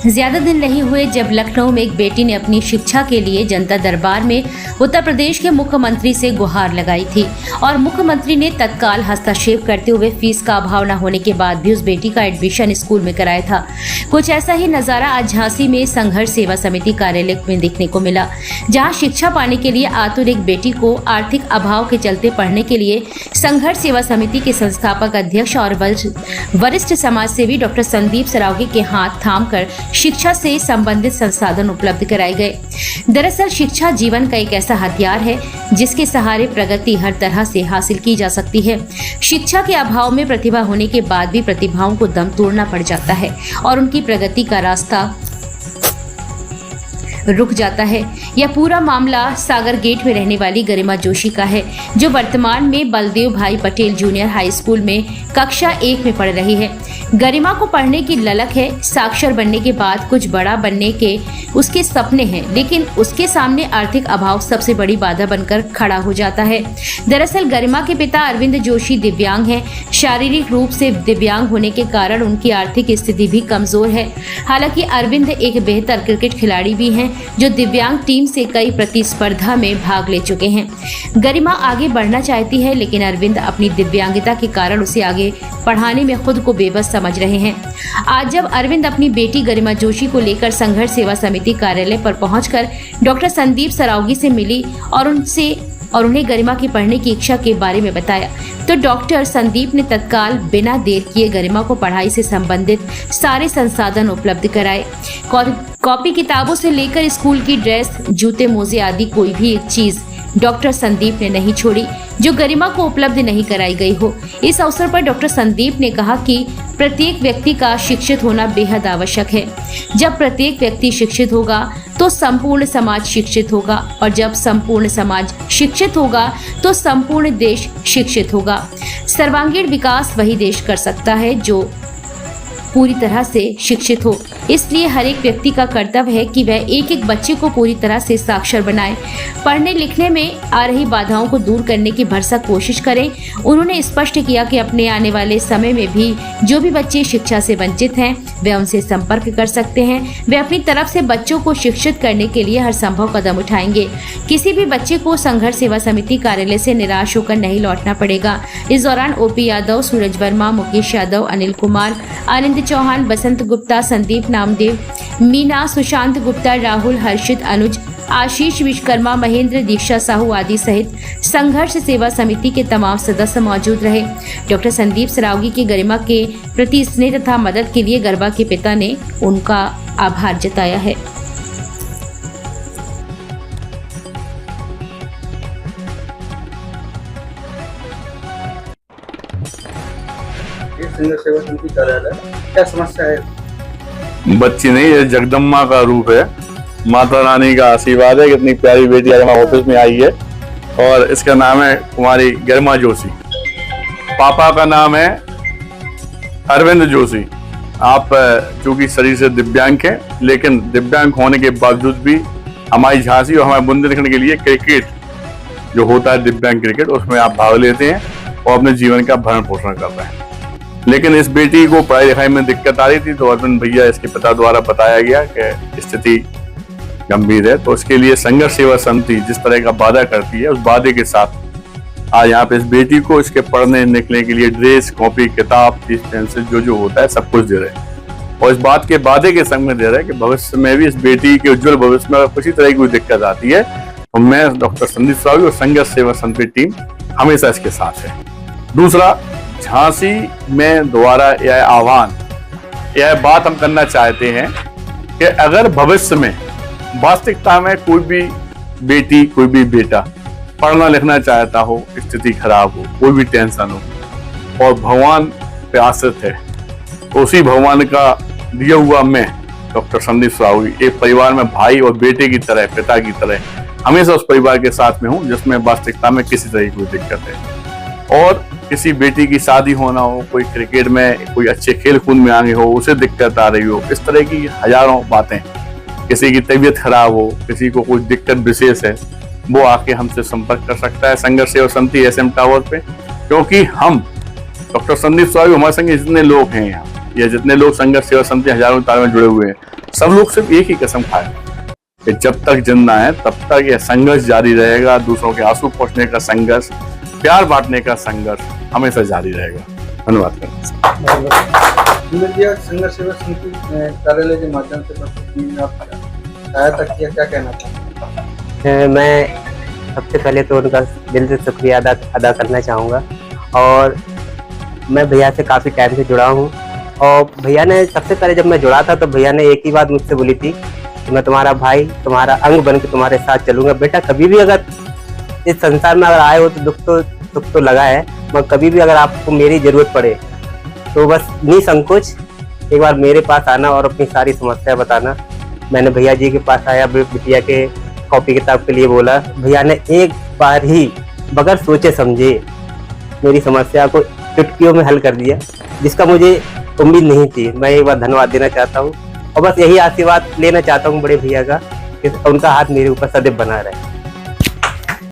ज्यादा दिन नहीं हुए जब लखनऊ में एक बेटी ने अपनी शिक्षा के लिए जनता दरबार में उत्तर प्रदेश के मुख्यमंत्री से गुहार लगाई थी और मुख्यमंत्री ने तत्काल हस्तक्षेप करते हुए फीस का अभाव न होने के बाद भी उस बेटी का एडमिशन स्कूल में कराया था। कुछ ऐसा ही नजारा आज झांसी में संघर्ष सेवा समिति कार्यालय में देखने को मिला, जहां शिक्षा पाने के लिए आतुर एक बेटी को आर्थिक अभाव के चलते पढ़ने के लिए संघर्ष सेवा समिति के संस्थापक अध्यक्ष और वरिष्ठ समाज सेवी डॉक्टर संदीप सरावगी के हाथ थाम कर शिक्षा से संबंधित संसाधन उपलब्ध कराए गए। दरअसल शिक्षा जीवन का एक ऐसा हथियार है जिसके सहारे प्रगति हर तरह से हासिल की जा सकती है। शिक्षा के अभाव में प्रतिभा होने के बाद भी प्रतिभाओं को दम तोड़ना पड़ जाता है और उनकी प्रगति का रास्ता रुक जाता है। यह पूरा मामला सागर गेट में रहने वाली गरिमा जोशी का है, जो वर्तमान में बलदेव भाई पटेल जूनियर हाई स्कूल में कक्षा 1 में पढ़ रही है। गरिमा को पढ़ने की ललक है। साक्षर बनने के बाद कुछ बड़ा बनने के उसके सपने हैं, लेकिन उसके सामने आर्थिक अभाव सबसे बड़ी बाधा बनकर खड़ा हो जाता है। दरअसल गरिमा के पिता अरविंद जोशी दिव्यांग हैं। शारीरिक रूप से दिव्यांग होने के कारण उनकी आर्थिक स्थिति भी कमजोर है। हालांकि अरविंद एक बेहतर क्रिकेट खिलाड़ी भी हैं, जो दिव्यांग टीम से कई प्रतिस्पर्धा में भाग ले चुके हैं। गरिमा आगे बढ़ना चाहती है, लेकिन अरविंद अपनी दिव्यांगता के कारण उसे आगे पढ़ाने में खुद को बेबस समझ रहे हैं। आज जब अरविंद अपनी बेटी गरिमा जोशी को लेकर संघर्ष सेवा समिति कार्यालय पर पहुंचकर डॉक्टर संदीप सरावगी से मिली और उन्हें गरिमा की पढ़ने की इच्छा के बारे में बताया, तो डॉक्टर संदीप ने तत्काल बिना देर किए गरिमा को पढ़ाई से संबंधित सारे संसाधन उपलब्ध कराए। कॉपी किताबों से लेकर स्कूल की ड्रेस, जूते, मोजे आदि कोई भी एक चीज डॉक्टर संदीप ने नहीं छोड़ी जो गरिमा को उपलब्ध नहीं कराई गई हो। इस अवसर पर डॉक्टर संदीप ने कहा कि प्रत्येक व्यक्ति का शिक्षित होना बेहद आवश्यक है। जब प्रत्येक व्यक्ति शिक्षित होगा तो संपूर्ण समाज शिक्षित होगा, और जब संपूर्ण समाज शिक्षित होगा तो संपूर्ण देश शिक्षित होगा। सर्वांगीण विकास वही देश कर सकता है जो पूरी तरह से शिक्षित हो। इसलिए हर एक व्यक्ति का कर्तव्य है कि वह एक एक बच्चे को पूरी तरह से साक्षर बनाए, पढ़ने लिखने में आ रही बाधाओं को दूर करने की भरसक कोशिश करें। उन्होंने स्पष्ट किया कि अपने आने वाले समय में भी जो भी बच्चे शिक्षा से वंचित हैं, वे उनसे संपर्क कर सकते हैं। वे अपनी तरफ से बच्चों को शिक्षित करने के लिए हर संभव कदम उठाएंगे। किसी भी बच्चे को संघर्ष सेवा समिति कार्यालय से निराश होकर नहीं लौटना पड़ेगा। इस दौरान ओपी यादव, सूरज वर्मा, मुकेश यादव, अनिल कुमार, आनंद चौहान, बसंत गुप्ता, संदीप नामदेव, मीना, सुशांत गुप्ता, राहुल, हर्षित, अनुज, आशीष विश्वकर्मा, महेंद्र, दीक्षा साहू आदि सहित संघर्ष सेवा समिति के तमाम सदस्य मौजूद रहे। डॉक्टर संदीप सरावगी की गरिमा के प्रति स्नेह तथा मदद के लिए गरिमा के पिता ने उनका आभार जताया है। सेवा समिति कार्यालय क्या समस्या है? बच्ची नहीं, ये जगदम्बा का रूप है। माता रानी का आशीर्वाद है। कितनी प्यारी बेटी आज हमारे ऑफिस में आई है और इसका नाम है कुमारी गरिमा जोशी। पापा का नाम है अरविंद जोशी। आप चूंकि शरीर से दिव्यांग हैं, लेकिन दिव्यांग होने के बावजूद भी हमारी झांसी और हमारे बुंदेलखंड के लिए क्रिकेट जो होता है, दिव्यांग क्रिकेट, उसमें आप भाग लेते हैं और अपने जीवन का भरण पोषण कर रहे हैं। लेकिन इस बेटी को पढ़ाई लिखाई में दिक्कत आ रही थी, तो अरविंद भैया, इसके पिता द्वारा बताया गया कि स्थिति गंभीर है, तो उसके लिए संघर्ष सेवा समिति जिस तरह का वादा करती है, उस वादे के साथ आज यहाँ पे इस बेटी को इसके पढ़ने निकलने के लिए ड्रेस, कॉपी, किताब, फीस, पेंसिल जो होता है सब कुछ दे रहे हैं। और इस बात के वादे के संग में दे रहे हैं कि भविष्य में भी इस बेटी के उज्जवल भविष्य में अगर किसी तरह की कोई दिक्कत आती है तो मैं डॉक्टर संदीप सरावगी और संघर्ष सेवा समिति टीम हमेशा इसके साथ है। दूसरा, झांसी में दोबारा यह आह्वान, यह बात हम करना चाहते हैं कि अगर भविष्य में वास्तविकता में कोई भी बेटी, कोई भी बेटा पढ़ना लिखना चाहता हो, स्थिति खराब हो, कोई भी टेंशन हो और भगवान पे आश्रित है, तो उसी भगवान का दिया हुआ मैं डॉक्टर संदीप सरावगी एक परिवार में भाई और बेटे की तरह, पिता की तरह हमेशा उस परिवार के साथ में हूँ जिसमें वास्तविकता में किसी तरह की कोई दिक्कत है। और किसी बेटी की शादी होना हो, कोई क्रिकेट में, कोई अच्छे खेल कूद में आगे हो, उसे दिक्कत आ रही हो, इस तरह की हजारों बातें, किसी की तबीयत खराब हो, किसी को कोई दिक्कत विशेष है, वो आके हमसे संपर्क कर सकता है संघर्ष सेवा समिति SM टावर पे। क्योंकि हम डॉक्टर संदीप सरावगी, हमारे संग जितने लोग हैं यहाँ, या जितने लोग संघर्ष सेवा समिति हजारों तार में जुड़े हुए हैं, सब लोग सिर्फ एक ही कसम खाए कि जब तक जिंदा है तब तक यह संघर्ष जारी रहेगा। दूसरों के आंसू पोंछने का संघर्ष, प्यार बांटने का संघर्ष हमेशा जारी रहेगा। धन्यवाद। संघर्ष सेवा समिति कार्यालय के माध्यम से सहायता किया, क्या कहना था? मैं सबसे पहले तो उनका दिल से शुक्रिया अदा करना चाहूँगा। और मैं भैया से काफ़ी टाइम से जुड़ा हूँ, और भैया ने सबसे पहले जब मैं जुड़ा था तो भैया ने एक ही बात मुझसे बोली थी कि मैं तुम्हारा भाई, तुम्हारा अंग बन के तुम्हारे साथ चलूँगा। बेटा, कभी भी अगर इस संसार में अगर आए हो तो दुख तो लगा है, मगर कभी भी अगर आपको मेरी ज़रूरत पड़े तो बस निसंकोच एक बार मेरे पास आना और अपनी सारी समस्या बताना। मैंने भैया जी के पास आया, बिटिया के कॉपी किताब के लिए बोला। भैया ने एक बार ही बगैर सोचे समझे मेरी समस्या को चुटकियों में हल कर दिया, जिसका मुझे उम्मीद नहीं थी। मैं एक बार धन्यवाद देना चाहता हूँ और बस यही आशीर्वाद लेना चाहता हूँ बड़े भैया का कि उनका हाथ मेरे ऊपर सदैव बना रहे।